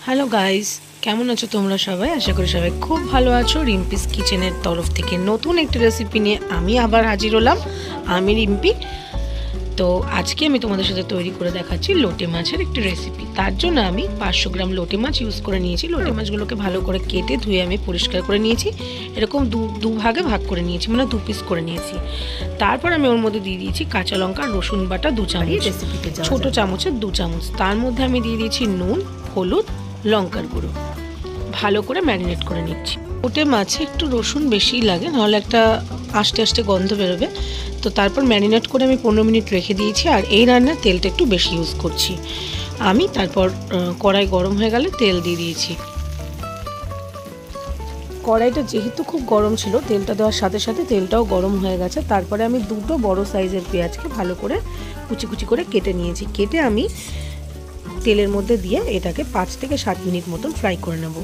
Hello guys, কেমন আছো তোমরা সবাই? আশা করি সবাই খুব ভালো আছো। রিম্পিস কিচেনের তরফ থেকে নতুন একটা রেসিপি নিয়ে আমি আবার হাজির হলাম। আমি রিম্পি। তো আজকে আমি তোমাদের সাথে তৈরি করে দেখাচ্ছি লোটে মাছের একটি রেসিপি। তার জন্য আমি 500 গ্রাম লোটে মাছ ইউজ করে নিয়েছি। লোটে মাছগুলোকে ভালো করে কেটে ধুয়ে আমি পরিষ্কার করে নিয়েছি। এরকম দু ভাগে ভাগ করে নিয়েছি, মানে 2 পিস করে নিয়েছি। তারপর আমি ওর মধ্যে দিয়ে দিয়েছি কাঁচা লঙ্কা, রসুন বাটা 2 চামচ, রেসিপিতে ছোটো চামচের 2 চামচ। তার মধ্যে আমি দিয়ে দিয়েছি নুন, হলুদ, লঙ্কার গুঁড়ো। ভালো করে ম্যারিনেট করে নিচ্ছি। লোটে মাছে একটু রসুন বেশিই লাগে, নাহলে একটা আস্তে আস্তে গন্ধ বেরোবে। তো তারপর ম্যারিনেট করে আমি 15 মিনিট রেখে দিয়েছি। আর এই রান্নার তেলটা একটু বেশি ইউজ করছি আমি। তারপর কড়াই গরম হয়ে গেলে তেল দিয়ে দিয়েছি। কড়াইটা যেহেতু খুব গরম ছিল, তেলটা দেওয়ার সাথে সাথে তেলটাও গরম হয়ে গেছে। তারপরে আমি 2টো বড় সাইজের পেঁয়াজকে ভালো করে কুচি কুচি করে কেটে নিয়েছি। কেটে আমি তেলের মধ্যে দিয়ে এটাকে 5 থেকে 7 মিনিট মতন ফ্রাই করে নেব।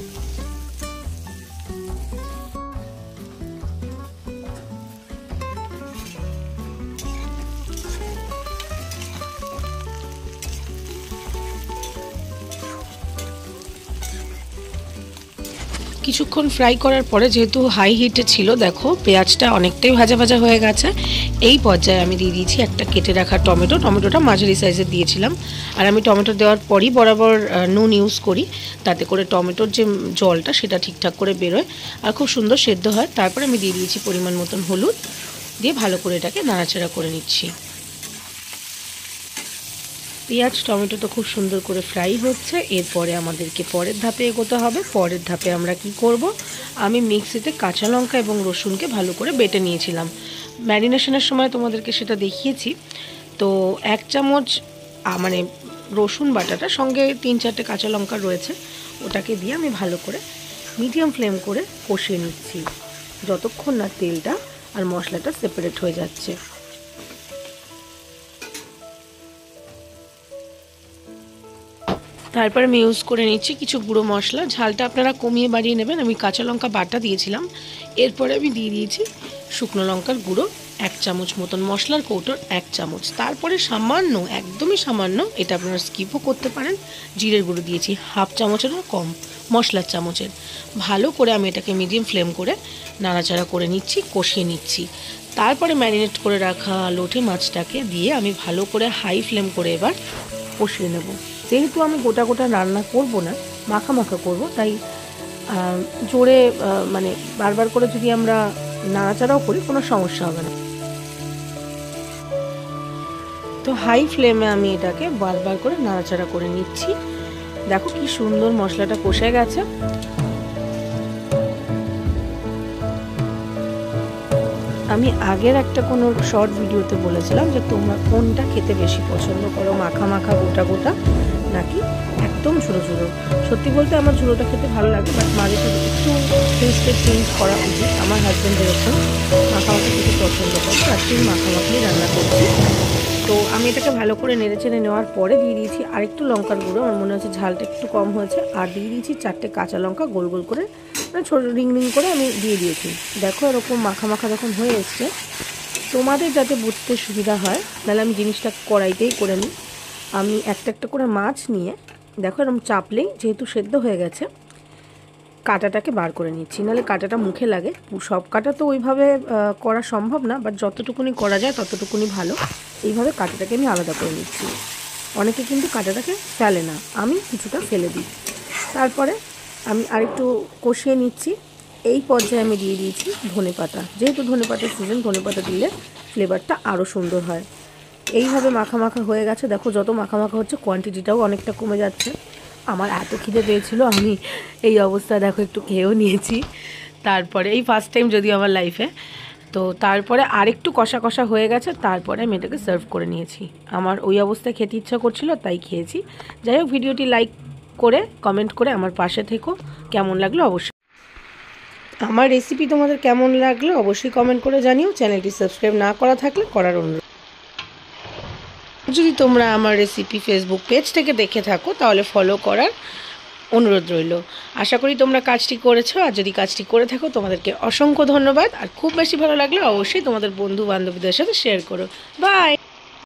কিছুক্ষণ ফ্রাই করার পরে, যেহেতু হাই হিটে ছিল, দেখো পেঁয়াজটা অনেকটাই ভাজা ভাজা হয়ে গেছে। এই পর্যায়ে আমি দিয়ে দিয়েছি একটা কেটে রাখা টমেটো। টমেটোটা মাঝারি সাইজের দিয়েছিলাম। আর আমি টমেটো দেওয়ার পরই বরাবর নুন ইউজ করি, তাতে করে টমেটোর যে জলটা সেটা ঠিকঠাক করে বেরোয় আর খুব সুন্দর সেদ্ধ হয়। তারপরে আমি দিয়ে দিয়েছি পরিমাণ মতন হলুদ, দিয়ে ভালো করে এটাকে নাড়াচাড়া করে নিচ্ছি। পেঁয়াজ টমেটো তো খুব সুন্দর করে ফ্রাই হচ্ছে। এরপরে আমাদেরকে পরের ধাপে এগোতে হবে। পরের ধাপে আমরা কি করব, আমি মিক্সিতে কাঁচা লঙ্কা এবং রসুনকে ভালো করে বেটে নিয়েছিলাম। ম্যারিনেশনের সময় তোমাদেরকে সেটা দেখিয়েছি। তো 1 চামচ মানে রসুন বাটাটা, সঙ্গে 3-4টে কাঁচা লঙ্কা রয়েছে, ওটাকে দিয়ে আমি ভালো করে মিডিয়াম ফ্লেম করে কষিয়ে নিচ্ছি, যতক্ষণ না তেলটা আর মশলাটা সেপারেট হয়ে যাচ্ছে। তারপর আমি ইউজ করে নিচ্ছি কিছু গুঁড়ো মশলা। ঝালটা আপনারা কমিয়ে বাড়িয়ে নেবেন। আমি কাঁচা লঙ্কা বাটা দিয়েছিলাম। এরপরে আমি দিয়ে দিয়েছি শুকনো লঙ্কার গুঁড়ো 1 চামচ মতন, মশলার কৌটোর 1 চামচ। তারপরে সামান্য, একদমই সামান্য, এটা আপনারা স্কিপও করতে পারেন, জিরের গুঁড়ো দিয়েছি 1/2 চামচেরও কম, মশলার চামচের। ভালো করে আমি এটাকে মিডিয়াম ফ্লেম করে নাড়াচাড়া করে নিচ্ছি, কষিয়ে নিচ্ছি। তারপরে ম্যারিনেট করে রাখা লোটে মাছটাকে দিয়ে আমি ভালো করে হাই ফ্লেম করে এবার কষিয়ে নেব। যেহেতু আমি গোটা গোটা রান্না করব না, মাখা মাখা করব, তাই জোরে মানে বারবার করে যদি আমরা নাড়াচাড়াও করি কোনো সমস্যা হবে না। তো হাই ফ্লেমে আমি এটাকে বারবার করে নাড়াচাড়া করে নিচ্ছি। দেখো কি সুন্দর মশলাটা কষে গেছে। আমি আগের একটা কোনো শর্ট ভিডিওতে বলেছিলাম যে তোমরা কোনটা খেতে বেশি পছন্দ করো, মাখা মাখা গোটা গোটা নাকি একদম ঝুড়ো ঝুড়ো। সত্যি বলতে আমার ঝুড়োটা খেতে ভালো লাগে, বাট মাঝে সাথে একটু টেস্টের চেঞ্জ করা উচিত। আমার হাজব্যান্ড যেরকম মাখা মাখা খেতে পছন্দ করে, আজকে মাখা মাখিয়ে রান্না করছি। তো আমি এটাকে ভালো করে নেড়ে চেড়ে নেওয়ার পরে দিয়ে দিয়েছি আরেকটু লঙ্কার গুঁড়ো। আমার মনে হচ্ছে ঝালটা একটু কম হয়েছে। আর দিয়ে দিয়েছি 4টে কাঁচা লঙ্কা গোল গোল করে, মানে ছোটো রিং রিং করে আমি দিয়ে দিয়েছি। দেখো এরকম মাখা মাখা যখন হয়ে এসছে, তোমাদের যাতে বুঝতে সুবিধা হয়, তাহলে আমি জিনিসটা কড়াইতেই করে নিই। আমি একটা একটা করে মাছ নিয়ে, দেখো এরকম চাপলেই যেহেতু সেদ্ধ হয়ে গেছে, কাঁটাটাকে বার করে নিচ্ছি, নাহলে কাঁটাটা মুখে লাগে। সব কাঁটা তো ওইভাবে করা সম্ভব না, বাট যতটুকুনি করা যায় ততটুকুনি ভালো। এইভাবে কাঁটাটাকে আমি আলাদা করে নিচ্ছি। অনেকে কিন্তু কাঁটাটাকে ফেলে না, আমি কিছুটা ফেলে দিই। তারপরে আমি আরেকটু কষিয়ে নিচ্ছি। এই পর্যায়ে আমি দিয়ে দিয়েছি ধনেপাতা। যেহেতু ধনেপাতার সিজন, ধনেপাতা দিলে ফ্লেভারটা আরও সুন্দর হয়। এইভাবে মাখা মাখা হয়ে গেছে। দেখো যত মাখা মাখা হচ্ছে কোয়ান্টিটিটাও অনেকটা কমে যাচ্ছে। আমার এত খিদে পেয়েছিল, আমি এই অবস্থা দেখো একটু খেয়েও নিয়েছি। তারপরে এই ফার্স্ট টাইম যদিও আমার লাইফে। তো তারপরে আরেকটু কষা কষা হয়ে গেছে, তারপরে আমি এটাকে সার্ভ করে নিয়েছি। আমার ওই অবস্থায় খেতে ইচ্ছা করছিল তাই খেয়েছি। যাই হোক, ভিডিওটি লাইক করে কমেন্ট করে আমার পাশে থেকো। কেমন লাগলো অবশ্যই, আমার রেসিপি তোমাদের কেমন লাগলো অবশ্যই কমেন্ট করে জানিও। চ্যানেলটি সাবস্ক্রাইব না করা থাকলে করার অনুরোধ। যদি তোমরা আমার রেসিপি ফেসবুক পেজ থেকে দেখে থাকো তাহলে ফলো করার অনুরোধ রইল। আশা করি তোমরা কাজটি করেছো। আর যদি কাজটি করে থাকো তোমাদেরকে অসংখ্য ধন্যবাদ। আর খুব বেশি ভালো লাগলে অবশ্যই তোমাদের বন্ধু বান্ধবীদের সাথে শেয়ার করো। বাই।